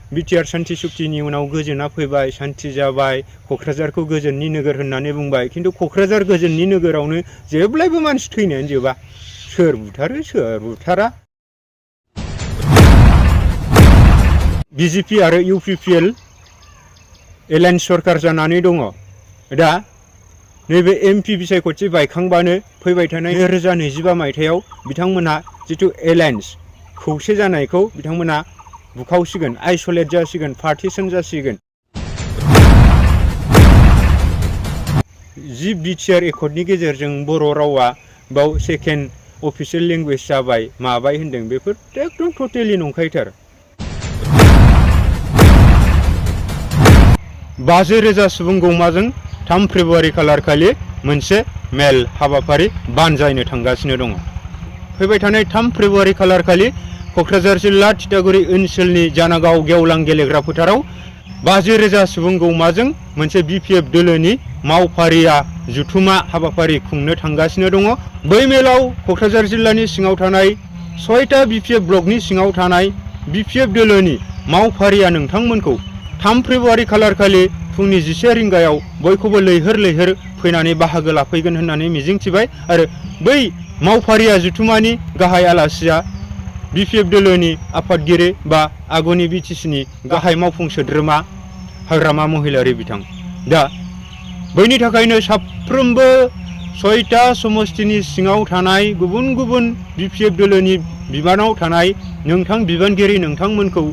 BTR सान्थि सुक्तिनि उनाव गोजोना फैबाय, सान्थि जाबाय, क'क्राझारखौ गोजोननि नोगोर होननानै बुंबाय। खिन्थु क'क्राझार गोजोननि नोगोरावनो जेब्लायबो मानसि थैनायानो जोबा। सोर बुथारो सोर बुथारा। बिजेपि आरो इउपिपिएल एलायन्स सरकार जानानै दङ। दा नैबे एमपि बिसायख'थि बायखांबानो फैबाय थानाय 2025 मायथाइयाव बिथांमोनहा जिथु एलायन्स खौसे जानायखौ बिथांमोना बुखावसिगोन, आइसोलेट जासिगोन, पार्टिशन जासिगोन। जि बिटिआर एकर्डनि गेजेरजों बर' रावा बाव सेकेन्ड अफिसियेल लेंगुवेज जाबाय माबाय होनदों, बेफोर एकदम टटेलि नंखायथार। 50,000 सुबुं गौमाजों 3 फेब्रुवारि खालार खालि मोनसे मेल हाबाफारि बानजायनो थांगासिनो दङ। फैबाय थानाय 3 फेब्रुवारि खालार खालि क'क्राझार जिल्ला थिथागुरि ओनसोलनि जानागाव गेवलां गेलेग्रा फोथाराव 50,000 सुबुं गौमाजों मोनसे बिपिएफ दोलोनि मावफारिया जुथुमा हाबाफारि खुंनो थांगासिनो दङ। बै मेलाव क'क्राझार जिल्लानि सिङाव थानाय 6टा बिपिएफ ब्लकनि सिङाव थानाय बिपिएफ दोलोनि मावफारिया नोंथांमोनखौ 3 फेब्रुवारि खालार खालि फुंनि 11 रिंगायाव बयखौबो लैहोर लैहोर फैनानै बाहागो लाफैगोन होननानै मिजिंथिबाय। आरो बै मावफारिया जुथुमानि गाहाय आलासिया बिपिएफ दोलोनि आफादगिरि बा आगुनि बिटिसिनि गाहाय मावफुं सोद्रोमा हाग्रामा महिलारि बिथां। दा बैनि थाखायनो साफ्रोमबो 6टा समस्तिनि सिङाव थानाय गुबुन गुबुन बिपिएफ दोलोनि बिबानाव थानाय नोंथां बिबानगिरि नोंथांमोनखौ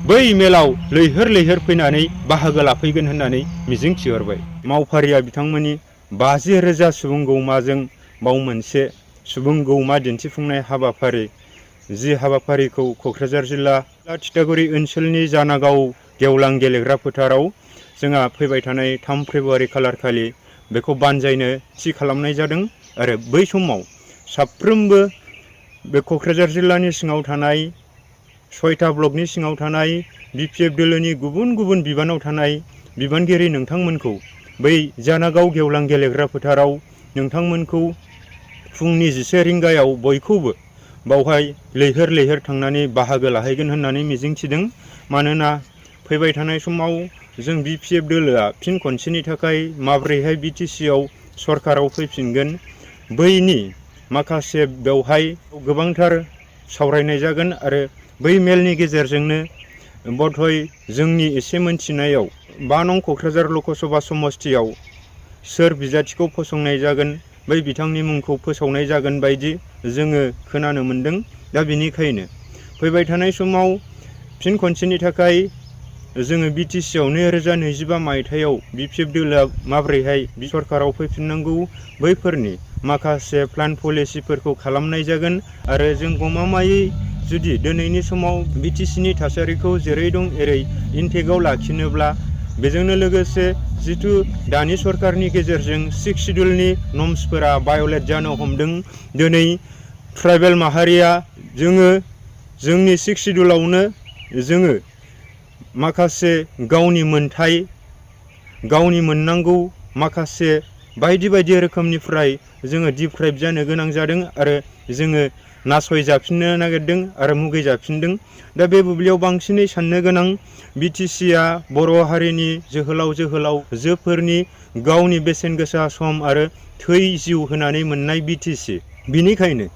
बै मेलाव लैहोर लैहोर फैनानै बाहागो लाफैगोन होननानै मिजिंथिहरबाय। मावफारिया बिथांमोननि 50,000 सुबुं गौमाजों बाव मोनसे सुबुं गौमा दिन्थिफुंनाय हाबाफारि, जि हाबाफारिखौ क'क्राझार जिल्ला थिथागुरि ओनसोलनि जानागाव गेवलां गेलेग्रा फोथाराव जोंहा फैबाय थानाय 3 फेब्रुवारि खालार खालि बेखौ बानजायनो थि खालामनाय जादों। आरो बै समाव साफ्रोमबो बे क'क्राझार जिल्लानि सिङाव थानाय 6टा ब्लकनि सिङाव थानाय बिपिएफ दोलोनि गुबुन गुबुन बिबानाव थानाय बिबानगिरि नोंथांमोनखौ बै जानागाव गेवलां गेलेग्रा फोथाराव नोंथांमोनखौ फुंनि 11 रिंगायाव बयखौबो बावहाय लैहोर लैहोर थांनानै बाहागो लाहैगोन होननानै मिजिंथिदों। मानोना फैबाय थानाय समाव जों बिपिएफ दोलोआ फिन खनसेनि थाखाय माब्रैहाय बिटिसिआव सरकाराव फैफिनगोन, बैनि माखासे बेवहाय गोबांथार सावरायनाय जागोन। आरो बै मेलनि गेजेरजोंनो बधय जोंनि एसे मोनथिनायाव 5 नं क'क्राझार लकसभा समस्तियाव सोर बिजाथिखौ फसंनाय जागोन, बै बिथांनि मुंखौ फोसावनाय जागोन बायदि जोङो खोनानो मोन्दों। दा बेनिखायनो फैबाय थानाय समाव फिन खनसेनि थाखाय जोङो बिटिसिआव 2025 मायथाइयाव बिपिएफ दोलोआ माब्रैहाय सरकाराव फैफिननांगौ, बैफोरनि माखासे प्लान पलिसिफोरखौ खालामनाय जागोन। आरो जों गमामायै जुदि दिनैनि समाव बिटिसिनि थासारिखौ जेरै दं एरै इन्टेक्टआव लाखिनोब्ला, बेजोंनो लोगोसे जिथु दानि सरकारनि गेजेरजों 6 शिड्युलनि नर्म्सफोरा भायलेट जानो हमदों। दिनै ट्राइबेल माहारिया जोङो जोंनि 6 शिड्युलावनो जोङो माखासे गावनि मोनथाय, गावनि मोननांगौ माखासे बायदि बायदि रोखोमनिफ्राय जोङो डिप्राइभ जानो गोनां जादों आरो जोङो नासयजाफिननो नागिरदों आरो मुगैजाफिनदों। दा बे बुब्लियाव बांसिनै साननो गोनां बिटिसिआ बर' हारिनि जोहोलाव जोहोलावजोफोरनि गावनि बेसेन गोसा सम आरो थै जिउ होनानै मोननाय बिटिसि। बिनिखायनो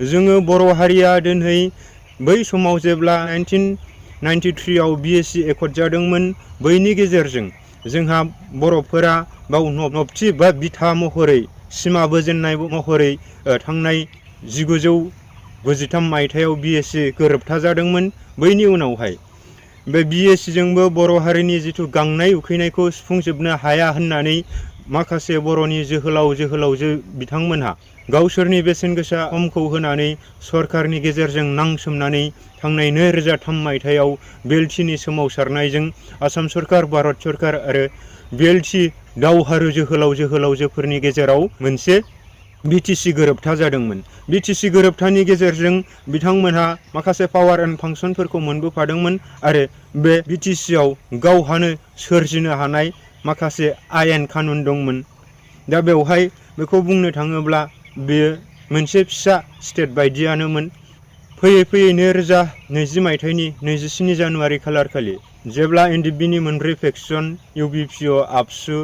जोङो बर' हारिया दिनै बै समाव जेब्ला 1993आव बिएसि एकर्ड जादोंमोन, बैनि गेजेरजों जोंहा बर'फोरा बाव नबथि बा बिथा महरै सिमा बोजेननाय महरै थांनाय 1993 मायथाइयाव बिएसि गोरोबथा जादोंमोन। बैनि उनावहाय बे बिएसिजोंबो बर' हारिनि जिथु गांनाय उखैनायखौ सुफुंजोबनो हाया होननानै माखासे बर'नि जोहोलावजो बिथांमोनहा गावसोरनि बेसेन गोसा समखौ होनानै सरकारनि गेजेरजों नांसोमनानै थांनाय 2003 मायथाइयाव बेलटिनि सोमावसारनायजों आसाम सरकार, भारत सरकार आरो बेलटि दावहारु जोहोलावजोफोरनि गेजेराव मोनसे बिटिसि गोरोबथा जादोंमोन। बिटिसि गोरोबथानि गेजेरजों बिथांमोनहा माखासे पावार एन्ड फांसनफोरखौ मोनबोफादोंमोन आरो बे बिटिसिआव गावहानो सोरजिनो हानाय माखासे आयेन कानुन दंमोन। दा बेवहाय बेखौ बुंनो थाङोब्ला बेयो मोनसे फिसा स्टेट बायदियानोमोन। फैयै फैयै 2020 मायथाइनि 27 जानुवारि खालारखालि जेब्ला एनडिएफबिनि मोनब्रै फेक्सन इउबिपिअ आबसु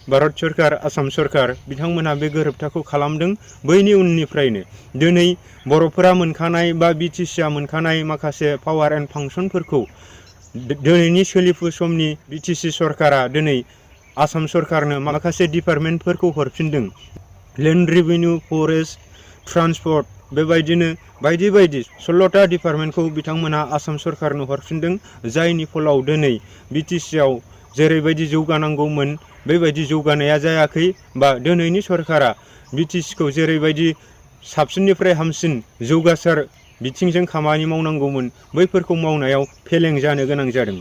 भारत सरकार आसाम सरकार बिथांमोनहा बे गोरोबथाखौ खालामदों। बैनि उननिफ्रायनो दिनै बर'फोरा मोनखानाय बा बिटिसिआ मोनखानाय माखासे पावार एन्ड फांसनफोरखौ दिनैनि सोलिफु समनि बिटिसि सरकारा दिनै आसाम सरकारनो माखासे डिपार्टमेन्टफोरखौ हरफिनदों। लेन्ड रेभिनिउ, फरेस्ट, ट्रान्सपर्ट बेबायदिनो बायदि बायदि 16टा डिपार्टमेन्टखौ बिथांमोनहा आसाम सरकारनो हरफिनदों। जायनि फलाव दिनै बिटिसिआव जेरैबायदि जौगानांगौमोन बेबायदि जौगानाया जायाखै, बा दिनैनि सरकारा बिटिसिखौ जेरैबायदि साबसिननिफ्राय हामसिन जौगासार बिथिंजों खामानि मावनांगौमोन बैफोरखौ मावनायाव फेलें जानो गोनां जादों।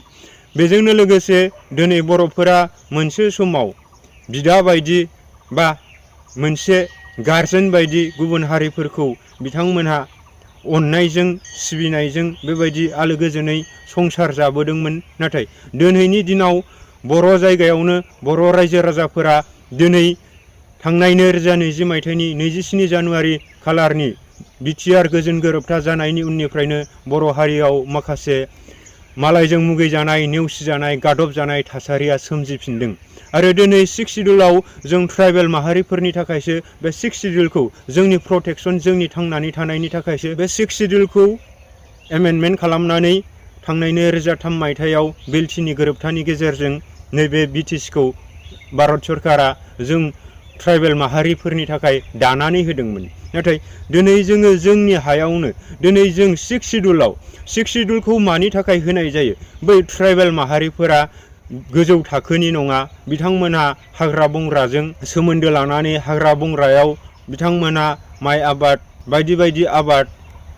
बेजोंनो लोगोसे दिनै बर'फोरा मोनसे समाव बिदा बायदि बा मोनसे गारजेन बायदि गुबुन हारिफोरखौ बिथांमोनहा अननायजों सिबिनायजों बेबायदि आलो गोजोनै संसार जाबोदोंमोन। नाथाय दिनैनि दिनाव बर' जायगायावनो बर' रायजो राजाफोरा दिनै थांनाय 2020 मायथाइनि 27 जानुवारि खालारनि बिटिआर गोजोन गोरोबथा जानायनि उननिफ्रायनो बर' हारियाव माखासे मालायजों मुगैजानाय, नेवसिजानाय, गादब जानाय थासारिया सोमजिफिनदों। आरो दिनै 6 सिड्युलाव जों ट्राइबेल माहारिफोरनि थाखायसो बे 6 सिड्युलखौ जोंनि प्रटेक्सन, जोंनि थांनानै थानायनि थाखायसो बे 6 सिड्युलखौ एमेन्डमेन्ट खालामनानै थांनाय 2003 मायथाइयाव बेलटिनि गोरोबथानि गेजेरजों नैबे बिटिसिखौ भारत सरकारा जों ट्राइबेल माहारिफोरनि थाखाय दानानै होदोंमोन। नाथाय दिनै जोङो जोंनि हायावनो दिनै जों 6 सिड्युलखौ मानि थाखाय होनाय जायो? बै ट्राइबेल माहारिफोरा गोजौ थाखोनि नङा। बिथांमोना हाग्रा बंग्राजों सोमोन्दो लानानै हाग्रा बंग्रायाव बिथांमोना माइ आबाद बायदि बायदि आबाद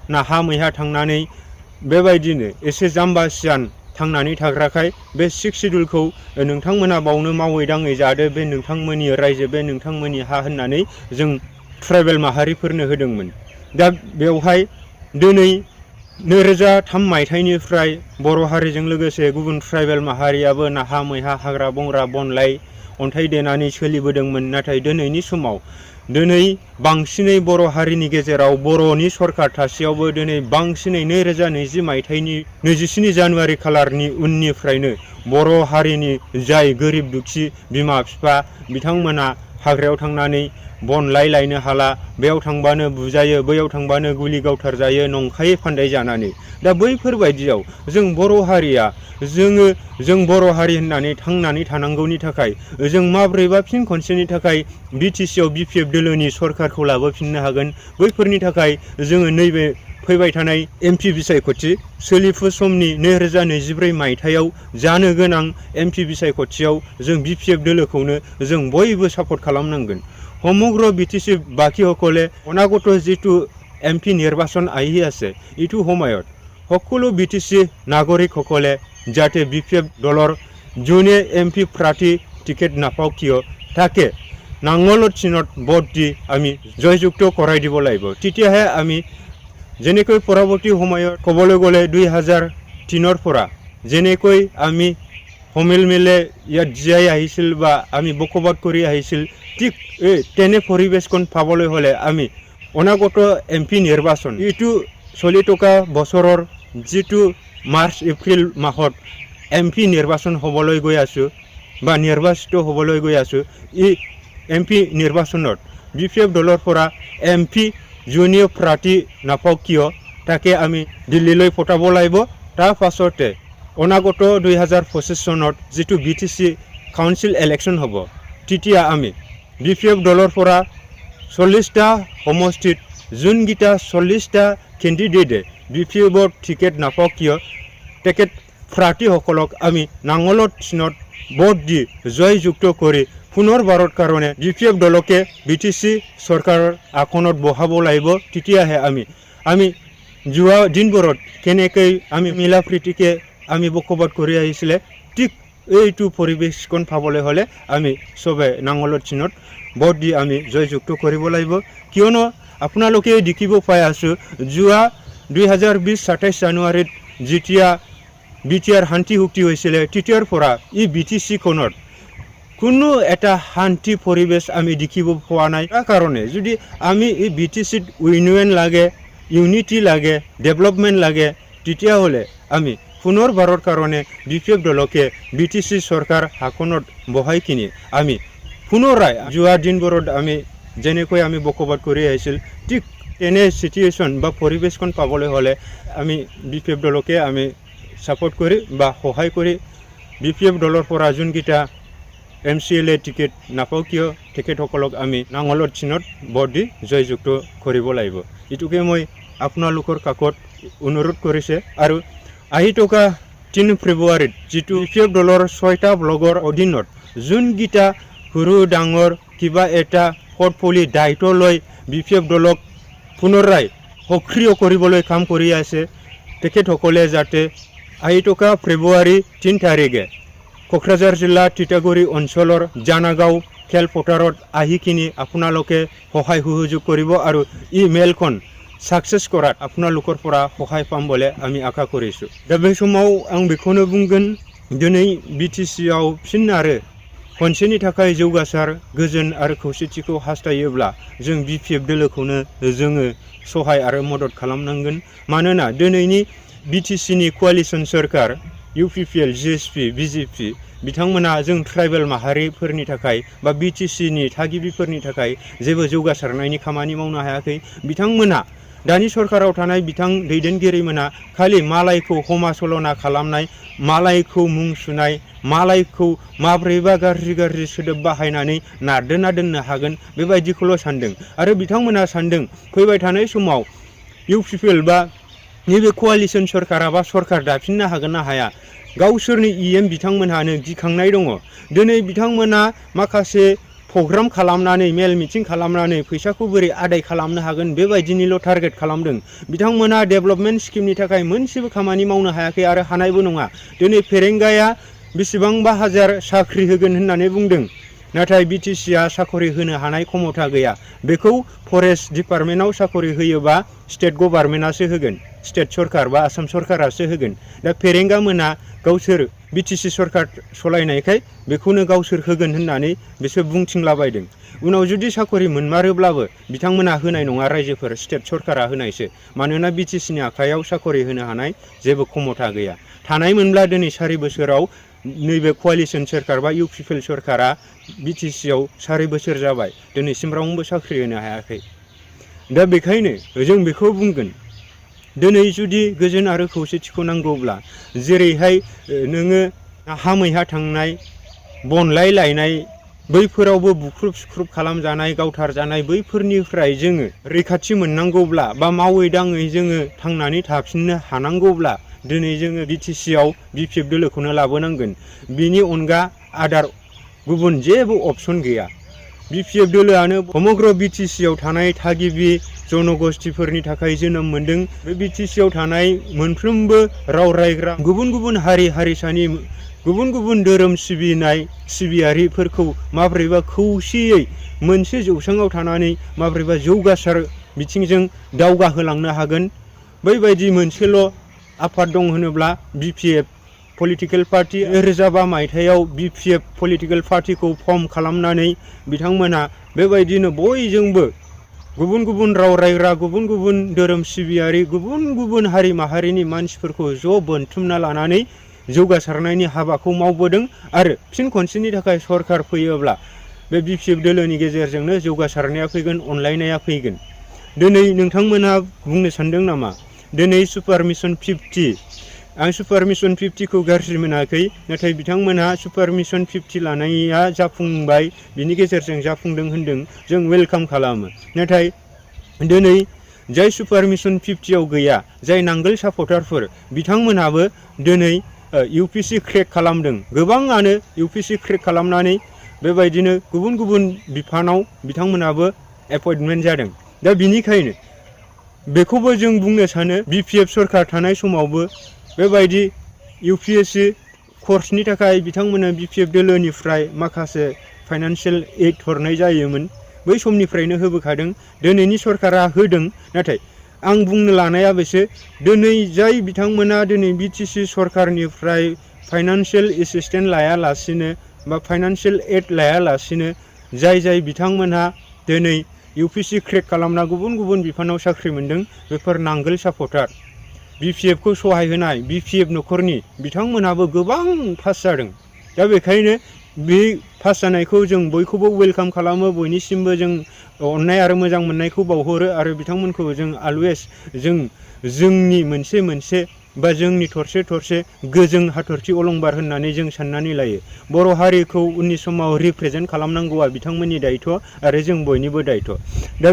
नाहा मैहा थांनानै बेबायदिनो एसे जाम्बासियान थांनानै थाग्राखाय बे 6 सिड्युलखौ नोंथांमोना बावनो मावै दाङै जादो, बे नोंथांमोननि रायजो, बे नोंथांमोननि हा होननानै जों ट्राइबेल माहारिफोरनो होदोंमोन। दा बेवहाय दिनै 2003 मायथाइनिफ्राय बर' हारिजों लोगोसे गुबुन ट्राइबेल माहारियाबो नाहा मैहा हाग्रा बंग्रा बनलाय अन्थाइ देनानै सोलिबोदोंमोन। नाथाय दिनैनि समाव दिनै बांसिनै बर' हारिनि गेजेराव बर'नि सरकार थासेयावबो दिनै बांसिनै 2020 मायथाइनि 27 जानुवारि खालारनि उननिफ्रायनो बर' हारिनि जाय गोरिब दुखि बिमा बिफा बिथांमोना हाग्रायाव थांनानै बनलाय लायनो हाला, बेयाव थांबानो बुजायो, बैयाव थांबानो गुलि गावथार जायो नंखायै फान्दाय जानानै। दा बैफोरबायदियाव जों बर' हारिया जों बर' हारि होननानै थांनानै थानांगौनि थाखाय जों माब्रैबा फिन खनसेनि थाखाय बिटिसिआव बिपिएफ दोलोनि सरकारखौ लाबोफिननो हागोन? बैफोरनि थाखाय जोङो नैबे फैबाय थानाय एमपि बिसायख'थि सोलिफु समनि 2024 मायथाइयाव जानो गोनां एमपि बिसायख'थियाव जों बिपिएफ दोलोखौनो जों बयबो सापर्ट खालामनांगोन। সমগ্ৰ বিটিসি বাকীসকলে অনাগত যিটো এমপি নিৰ্বাচন আহি আছে ইটো সময়ত সকলো বিটিসি নাগৰিকসকলে যাতে বিপিএফ দলৰ যোনে এমপি প্ৰাৰ্থী টিকেট নাপাওক কিয় তাকে নাঙলৰ চিনত ভোট দি আমি জয়যুক্ত কৰাই দিব লাগিব। তেতিয়াহে আমি যেনেকৈ পৰৱৰ্তী সময়ত ক'বলৈ গ'লে 2003 পৰা যেনেকৈ আমি সমিল মিলে ইয়াত জীয়াই আহিছিল বা আমি বকবাদ কৰি আহিছিল, ঠিক তেনে পৰিৱেশখন পাবলৈ হ'লে আমি অনাগত এমপি নিৰ্বাচন ইটো চলি থকা বছৰৰ যিটো মাৰ্চ এপ্ৰিল মাহত এমপি নিৰ্বাচন হ'বলৈ গৈ আছোঁ বা নিৰ্বাচিত হ'বলৈ গৈ আছোঁ, এই এমপি নিৰ্বাচনত বিপিএফ দলৰ পৰা এমপি যোনে প্ৰাৰ্থী নাপাওক কিয় তাকে আমি দিল্লীলৈ পঠাব লাগিব। তাৰ পাছতে অনাগত 2025 চনত যিটো বিটিসি কাউন্সিল ইলেকশ্যন হ'ব তেতিয়া আমি বিপিএফ দলৰ পৰা 40টা সমষ্টিত যোনকেইটা 40টা কেণ্ডিডেটে বিপিএফৰ টিকেট নাপাওক কিয় তেখেত প্ৰাৰ্থীসকলক আমি নাঙলৰ চিনত ভোট দি জয়যুক্ত কৰি পুনৰবাৰৰ কাৰণে বিপিএফ দলকে বিটিসি চৰকাৰৰ আসনত বহাব লাগিব। তেতিয়াহে আমি যোৱা দিনবোৰত কেনেকৈ আমি মিলা প্ৰীতিকে আমি বকবাদ কৰি আহিছিলে ঠিক এইটো পৰিৱেশখন পাবলৈ হ'লে আমি চবে নাঙলৰ চিনত ভোট দি আমি জয়যুক্ত কৰিব লাগিব। কিয়নো আপোনালোকে দেখিব পাই আছোঁ যোৱা 2020-27 জানুৱাৰীত যেতিয়া বিটিআৰ শান্তি চুক্তি হৈছিলে তেতিয়াৰ পৰা এই বিটিচিখনত কোনো এটা শান্তি পৰিৱেশ আমি দেখিব পোৱা নাই। তাৰ কাৰণে যদি আমি এই বিটিচিত ইউনিয়ন লাগে ইউনিটি লাগে, ডেভেলপমেন্ট লাগে, তেতিয়া হলে আমি পুনর্বাৰৰ কাৰণে বিপিএফ দলকে বিটিসি সরকার হাকনত বহাই কিনি আমি পুনরায় যোৱা দিনবোৰত আমি যেনেকৈ আমি বকবাদ কৰি আহিছিল ঠিক তেনে সিচুৱেশ্যন বা পৰিৱেশখন পাবলৈ হ'লে আমি বিপিএফ দলকে আমি সাপোর্ট কৰি বা সহায় কৰি বিপিএফ দলৰ পৰা যোনকেইটা MCLA টিকেট নাপাওঁ কিয় তেখেতসকলক আমি নাঙলৰ চিনত ভোট দি জয়যুক্ত কৰিব লাগিব। এইটোকে মই আপোনালোকৰ কাকত অনুৰোধ কৰিছে। আৰু আহি থকা 3 ফেব্ৰুৱাৰীত যিটো বিপিএফ দলৰ 6টা ব্লগৰ অধীনত যোনকেইটা সৰু ডাঙৰ কিবা এটা পদপলি দায়িত্ব লৈ বিপিএফ দলক পুনৰাই সক্ৰিয় কৰিবলৈ কাম কৰি আছে তেখেতসকলে যাতে আহি থকা ফেব্ৰুৱাৰী 3 তাৰিখে কোকৰাঝাৰ জিলা তিতাগুৰি অঞ্চলৰ জানাগাঁও খেলপথাৰত আহি কিনি আপোনালোকে সহায় সহযোগ কৰিব আৰু ই মেলখন সাকসেস কৰাত আপোনালোকৰ পৰা সহায় পাম বুলি আমি আশা কৰিছো। दा बे समाव आं बेखौनो बुंगोन दिनै बिटिसिआव फिन आरो खनसेनि थाखाय जौगासार गोजोन आरो खौसेथिखौ हास्थायोब्ला जों बिपिएफ दोलोखौनो जोङो सहाय आरो मदद खालामनांगोन। मानोना दिनैनि बिटिसिनि कोआलिशन सरकार UPPL, GSP, BJP बिथांमोना जों ट्राइबेल माहारिफोरनि थाखाय बा बिटिसिनि थागिबिफोरनि थाखाय जेबो जौगासारनायनि खामानि मावनो हायाखै। बिथांमोना दानि सरकाराव थानाय बिथां दैदेनगिरिमोना खालि मालायखौ हमासलना खालामनाय, मालायखौ मुं सुनाय, मालायखौ माब्रैबा गाज्रि सोदोब बाहायनानै नारदोना दोननो हागोन बेबायदिखौल' सानदों। आरो बिथांमोना सानदों फैबाय थानाय समाव UPPL बा नैबे कोआलिशन सरकारा बा सरकार दाफिननो हागोन ना हाया गावसोरनि EM बिथांमोनहानो गिखांनाय दङ। दिनै बिथांमोना माखासे प्रग्राम खालामनानै मेल मिटिं खालामनानै फैसाखौ बोरै आदाय खालामनो हागोन बेबायदिनिल' टारगेट खालामदों। बिथांमोना डेभेलपमेन्ट स्किमनि थाखाय मोनसेबो खामानि मावनो हायाखै आरो हानायबो नङा। दिनै फेरेंगाया बेसेबांबा हाजार साख्रि होगोन होननानै बुंदों, नाथाय बिटिसिआ साखरि होनो हानाय क्षमता गैया। बेखौ फरेस्ट डिपार्टमेन्टआव साखरि होयोबा स्टेट गभर्नमेन्टआसो होगोन, स्टेट सरकार बा आसाम सरकारासो होगोन। दा फेरेंगा मोना गावसोर बिटिसि सरकार सलायनायखाय बेखौनो गावसोर होगोन होननानै बिसोर बुंथिंलाबायदों। उनाव जुदि साखरि मोनमारोब्लाबो बिथांमोना होनाय नङा, रायजोफोर स्टेट सरकारा होनायसो। मानोना बिटिसिनि आखायाव साखरि होनो हानाय जेबो क्षमता गैया। थानाय मोनब्ला दिनै 4 बोसोराव नैबे कोआलिशन सरकार बा UPPL सरकारा बिटिसिआव 4 बोसोर जाबाय, दिनैसिम रावबो साख्रि होनो हायाखै। दा बेखायनो जों बेखौ बुंगोन दिनै जुदि गोजोन आरो खौसेथिखौ नांगौब्ला जेरैहाय नोङो नाहा मैहा थांनाय, बनलाय लायनाय बैफोरावबो बुख्रुब सुख्रुब खालामजानाय, गावथारजानाय बैफोरनिफ्राय जोङो रैखाथि मोननांगौब्ला बा मावै दाङै जोङो थांनानै थाफिननो हानांगौब्ला दिनै जोङो बिटिसिआव बिपिएफ दोलोखौनो लाबोनांगोन। बिनि अनगा आदार गुबुन जेबो अपसन गैया। बिपिएफ दोलोआनो समग्र बिटिसिआव थानाय थागिबि जनगोष्ठीफोरनि थाखाय जोनोम मोनदों। बे बिटिसिआव थानाय मोनफ्रोमबो राव रायग्रा गुबुन गुबुन हारि हारिसानि गुबुन गुबुन धोरोम सिबियारिफोरखौ माब्रैबा खौसेयै मोनसे जौसाङाव थानानै माब्रैबा जौगासार बिथिंजों दावगाहोलांनो हागोन बैबायदि मोनसेल' आफाद दं होनोब्ला बिपिएफ पलिटिकल पार्टी। 2005 मायथाइयाव बिपिएफ पलिटिकल पार्टीखौ फर्म खालामनानै बिथांमोना बेबायदिनो बयजोंबो गुबुन गुबुन राव रायग्रा, गुबुन गुबुन धोरोम सिबियारि, गुबुन गुबुन हारि माहारिनि मानसिफोरखौ ज' बोनथुमना लानानै जौगासारनायनि हाबाखौ मावबोदों। आरो फिन खनसेनि थाखाय सरकार फैयोब्ला बे बिपिएफ दोलोनि गेजेरजोंनो जौगासारनाया फैगोन, अनलायनाया फैगोन। दिनै नोंथांमोना बुंनो सानदों नामा दिनै सुपार मिशन 50, आं सुपार मिशन 50 खौ गाज्रि मोनाखै, नाथाय बिथांमोनहा सुपार मिशन 50 लानाया जाफुंबाय, बिनि गेजेरजों जाफुंदों होनदों, जों वेलकाम खालामो। नाथाय दिनै जाय सुपार मिशन 50 आव गैया, जाय नांगोल सापर्टारफोर बिथांमोनहाबो दिनै UPC क्रेक खालामदों। गोबाङानो UPC क्रेक खालामनानै बेबायदिनो गुबुन गुबुन बिफानाव बिथांमोनहाबो एपइन्टमेन्ट जादों। दा बिनिखायनो बेखौबो जों बुंनो सानो बिपिएफ सरकार थानाय समावबो बेबायदि UPSC कर्सनि थाखाय बिथांमोना बिपिएफ दोलोनिफ्राय माखासे फाइनान्सियेल एड हरनाय जायोमोन, बै समनिफ्रायनो होबोखादों। दिनैनि सरकारा होदों, नाथाय आं बुंनो लानाया बेसो दिनै जाय बिथांमोना दिनै बिटिसि सरकारनिफ्राय फाइनान्सियेल एसिस्टेन्ट लायालासिनो बा फाइनान्सियेल एड लायालासिनो जाय बिथांमोनहा दिनै UPSC क्रेक खालामना गुबुन गुबुन बिफानाव साख्रि मोन्दों बेफोर नांगोल सापर्टार BPF खौ सहाय होनाय BPF न'खरनि बिथांमोनहाबो गोबां पास जादों। दा बेखायनो बे पास जानायखौ जों बयखौबो वेलकाम खालामो, बयनिसिमबो जों अननाय आरो मोजां मोननायखौ बावहरो आरो बिथांमोनखौ जों अलवेज जोंनि मोनसे बा जोंनि थरसे थरसे गोजों हाथरखि अलंबार होननानै जों साननानै लायो। बर' हारिखौ उननि समाव रिप्रेजेन्ट खालामनांगौआ बिथांमोननि दायित्व आरो जों बयनिबो दायित्व। दा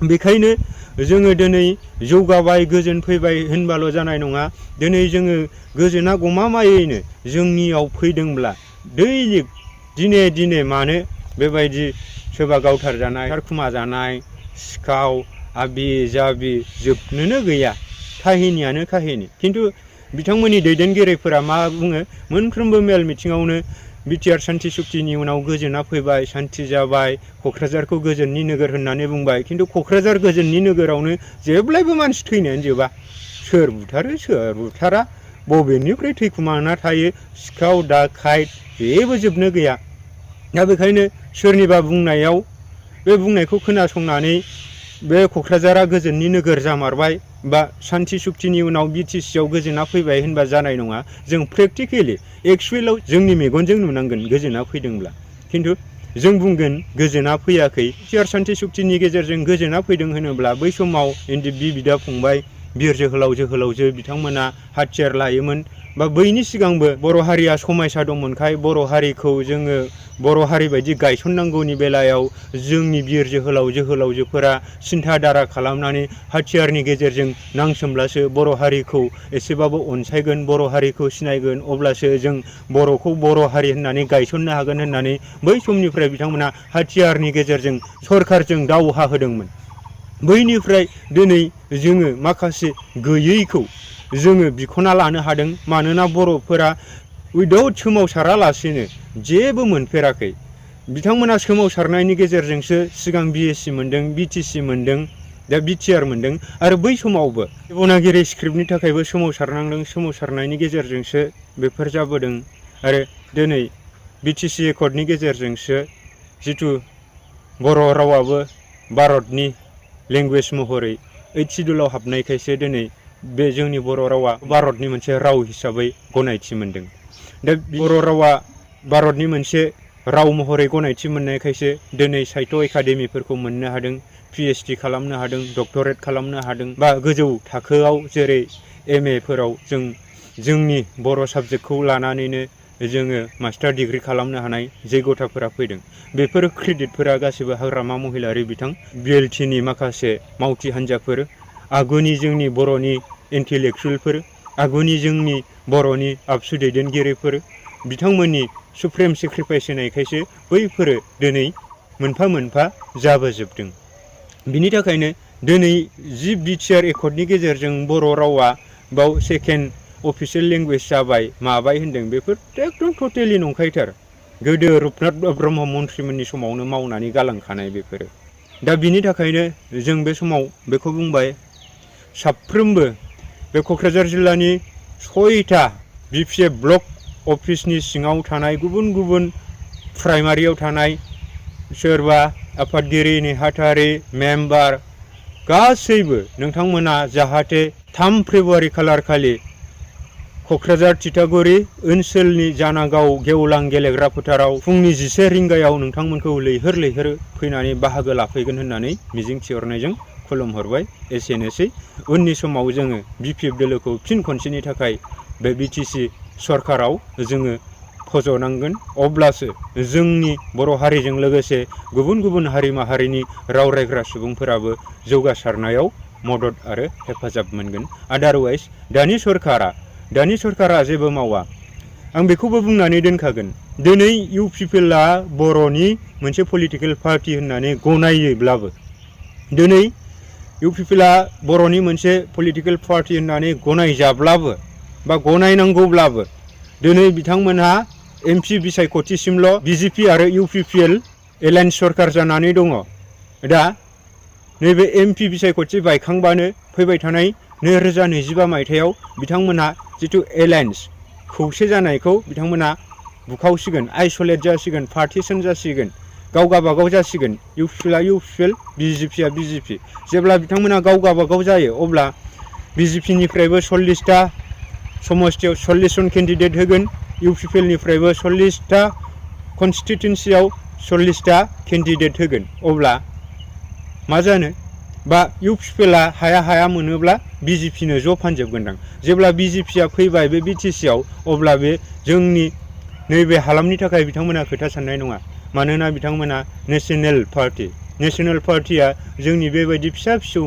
बेखायनो जोङो दिनै जौगाबाय गोजोन फैबाय होनबाल' जानाय नङा। दिनै जोङो गोजोना गमामायैनो जोंनियाव फैदोंब्ला दैलिक दिने मानो बेबायदि सोरबा गावथारजानाय थारखुमा जानाय सिखाव आबि जाबि जोबनोनो गैया, काहिनियानो काहिनि। खिन्थु बिथांमोननि दैदेनगिरिफोरा मा बुङो, मोनफ्रोमबो मेल मिथिङावनो बिटिआर सान्थि सुक्तिनि उनाव गोजोना फैबाय, सान्थि जाबाय, क'क्राझारखौ गोजोननि नोगोर होननानै बुंबाय। खिन्थु क'क्राझार गोजोननि नोगोरावनो जेब्लायबो मानसि थैनायानो जोबा, सोर बुथारो सोर बुथारा, बबेनिफ्राय थैखुमाना थायो, सिखाव दाखाइट जेबो जोबनो गैया। दा बेखायनो सोरनिबा बुंनायाव बे बुंनायखौ खोनासंनानै बे क'क्राझारा गोजोननि नोगोर जामारबाय बा सान्थि सुक्तिनि उनाव BTC आव गोजोना फैबाय होनबा जानाय नङा। जों प्रेक्टिकेलि एक्सुवेलाव जोंनि मेगनजों नुनांगोन गोजोना फैदोंब्ला। खिन्थु जों बुंगोन गोजोना फैयाखै। बिटिआर सान्थि सुक्तिनि गेजेरजों गोजोना फैदों होनोब्ला बै समाव बिदा फंबाय बिर जोहोलावजो बिथांमोना हाथियार लायोमोन बा बैनि सिगांबो बर' हारिया समायसा दंमोनखाय बर' हारिखौ जोङो बर' हारि बायदि गायसननांगौनि बेलायाव जोंनि बिर जोहोलावजोफोरा सिन्था दारा खालामनानै हाथियारनि गेजेरजों नांसोमब्लासो बर' हारिखौ एसेबाबो अनसायगोन, बर' हारिखौ सिनायगोन, अब्लासो जों बर'खौ बर' हारि होननानै गायसननो हागोन होननानै बै समनिफ्राय बिथांमोना हाथियारनि गेजेरजों सरखारजों दावहा होदोंमोन। बैनिफ्राय दिनै जोङो माखासे गैयैखौ जोङो बिख'ना लानो हादों। मानोना बर'फोरा उइदाउट सोमावसारालासेनो जेबो मोनफेराखै। बिथांमोना सोमावसारनायनि गेजेरजोंसो सिगां BSc मोन्दों, BTC मोन्दों, दा BTR मोन्दों आरो बै समावबो देबनागिरि स्क्रिप्टनि थाखायबो सोमावसारनांदों। सोमावसारनायनि गेजेरजोंसो बेफोर जाबोदों आरो दिनै BTC एकर्डनि गेजेरजोंसो जिथु बर' रावाबो भारतनि लेंगुवेज महरै 8th सिडुलाव हाबनायखायसो दिनै बे जोंनि बर' रावा भारतनि मोनसे राव हिसाबै गनायथि मोन्दों। दा बर' रावा भारतनि मोनसे राव महरै गनायथि मोननायखायसो दिनै साहित्य एकाडेमिफोरखौ मोननो हादों, PhD खालामनो हादों, डक्टरेट खालामनो हादों बा गोजौ थाखोआव जेरै MA फोराव जोंनि बर' साबजेक्टखौ लानानैनो जोङो मास्टार डिग्री खालामनो हानाय जैगथाफोरा फैदों। बेफोर क्रेडिटफोरा गासिबो हाग्रामा महिलारि बिथां BLTनि माखासे मावथि हान्जाफोर, आगुनि जोंनि बर'नि इन्टेलेक्सुयेलफोर, आगुनि जोंनि बर'नि आबसु दैदेनगिरिफोर बिथांमोननि सुप्रिम सेक्रिफाइस होनायखायसो बैफोरो दिनै मोनफा मोनफा जाबोजोबदों। बिनि थाखायनो दिनै जि BTR एकर्डनि गेजेरजों बर' रावा बाव सेकेन्ड अफिसियेल लेंगुवेज जाबाय माबाय होनदों, बेफोर एकदम टटेलि नंखायथार। गोदो रुपनाथ ब्रह्म मन्थ्रिमोननि समावनो मावनानै गालांखानाय बेफोरो। दा बिनि थाखायनो जों बे समाव बेखौ बुंबाय, साफ्रोमबो बे क'क्राझार जिल्लानि 6टा BPF ब्लक अफिसनि सिङाव थानाय गुबुन गुबुन प्राइमारियाव थानाय सोरबा आफादगिरि नेहाथारि मेम्बार गासैबो नोंथांमोना जाहाथे 3 फेब्रुवारि खालार खालि क'क्राझार थिथागुरि ओनसोलनि जानागाव गेवलां गेलेग्रा फोथाराव फुंनि 11 रिंगायाव नोंथांमोनखौ लैहोर फैनानै बाहागो लाफैगोन होननानै मिजिंथिहरनायजों खुलुमहरबाय। एसेनोसै। उननि समाव जोङो BPF दोलोखौ फिन खनसेनि थाखाय बे BTC सरखाराव जोङो फज'नांगोन, अब्लासो जोंनि बर' हारिजों लोगोसे गुबुन गुबुन हारि माहारिनि राव रायग्रा सुबुंफोराबो जौगासारनायाव मदद आरो हेफाजाब मोनगोन। आदारवाइज दानि सरकारा जेबो मावा। आं बेखौबो बुंनानै दोनखागोन, दिनै UPPLआ बर'नि मोनसे पलिटिकेल पार्टि होननानै गनायोब्लाबो, दिनै UPPLआ बर'नि मोनसे पलिटिकेल पार्टि होननानै गनायजाब्लाबो बा गनायनांगौब्लाबो दिनै बिथांमोनहा MP बिसायख'थिसिमल' BJP आरो UPPL एलायन्स सरकार जानानै दङ। दा नैबे MP बिसायख'थि बायखांबानो फैबाय थानाय 2025 मायथाइयाव बिथांमोनहा जिथु एलायन्स खौसे जानायखौ बिथांमोना बुखावसिगोन, आइसोलेट जासिगोन, पार्टिशन जासिगोन। गाव गाबागाव जासिगोन इउपिपिएलआ इउपिपिएल बिजेपिआ बिजेपि जेब्ला बिथांमोना गाव गाबागाव जायो अब्ला बिजेपिनिफ्रायबो 40टा समस्तियाव 40 जन केन्डिडेट होगोन इउपिपिएलनिफ्रायबो 40टा कनस्टिटुएन्सियाव 40टा केन्डिडेट होगोन अब्ला मा जानो बा इउपिपिएलआ हाया मोनोब्ला बिजेपिनो ज' फानजोबगोनदां जेब्ला बिजेपिआ फैबाय बे बिटिसिआव अब्ला बे जोंनि नैबे हालामनि थाखाय बिथांमोना खोथा साननाय नङा मानोना बिथांमोना नेशनेल पार्टिया जोंनि बेबायदि फिसा फिसौ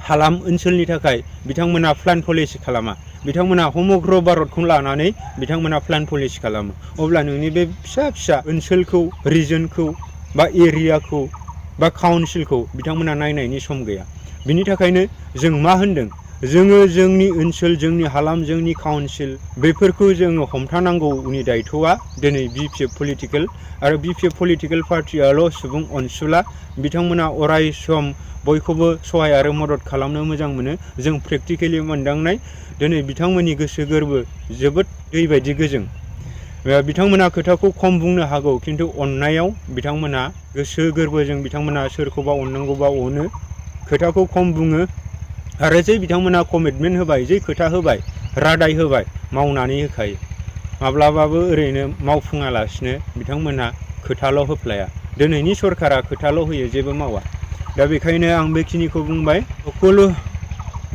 हालाम ओनसोलनि थाखाय बिथांमोना प्लान पलिसि खालामा बिथांमोना समग्र भारतखौ लानानै बिथांमोना प्लान पलिसि खालामो अब्ला नोंनि बे फिसा ओनसोलखौ रिजनखौ बा एरियाखौ बा काउन्सिलखौ बिथांमोना नायनायनि सम गैया बिनि थाखायनो जों मा होनदों जोङो जोंनि ओनसोल जोंनि हालाम जोंनि काउन्सिल बेफोरखौ जोङो हमथानांगौनि दायथ'आ दिनै बिपिएफ पलिटिकेल आरो बिपिएफ पलिटिकेल पार्टियाल' सुबुं अनसुला बिथांमोना अराय सम बयखौबो सहाय आरो मदद खालामनो मोजां मोनो जों प्रेक्टिकेलि मोनदांनाय दिनै बिथांमोननि गोसो गोरबो जोबोद दै बायदि गोजों बिथांमोना खोथाखौ खम बुंनो हागौ खिन्थु अननायाव बिथांमोना गोसो गोरबोजों बिथांमोना सोरखौबा अननांगौबा अनो खोथाखौ खम बुङो आरो जै बिथांमोना कमिटमेन्ट होबाय जै खोथा होबाय रादाय होबाय मावनानै होखायो माब्लाबाबो ओरैनो मावफुङालासिनो बिथांमोनहा खोथाल' होफ्लाया दिनैनि सरकारा खोथाल' होयो जेबो मावा दा बेखायनो आं बेखिनिखौ बुंबाय সকলো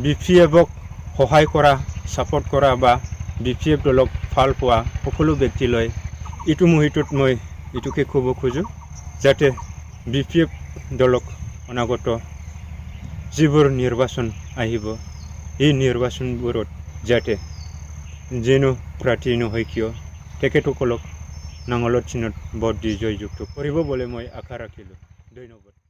বিপিএফক সহায় কৰা সাপোর্ট কৰা বা বিপিএফ দলক ভাল পোৱা সকলো ব্যক্তিলৈ ইটো মুহূৰ্তত মই ইটোকে ক'ব খোজো যাতে বিপিএফ দলক অনাগত যিবোৰ নিৰ্বাচন আহিব এই নিৰ্বাচনবোৰত যাতে যেনো প্ৰাৰ্থী নহয় কিয় তেখেতসকলক নাঙলৰ চিনত ভোট দি জয়যুক্ত কৰিব বুলি মই আশা ৰাখিলোঁ ধন্যবাদ।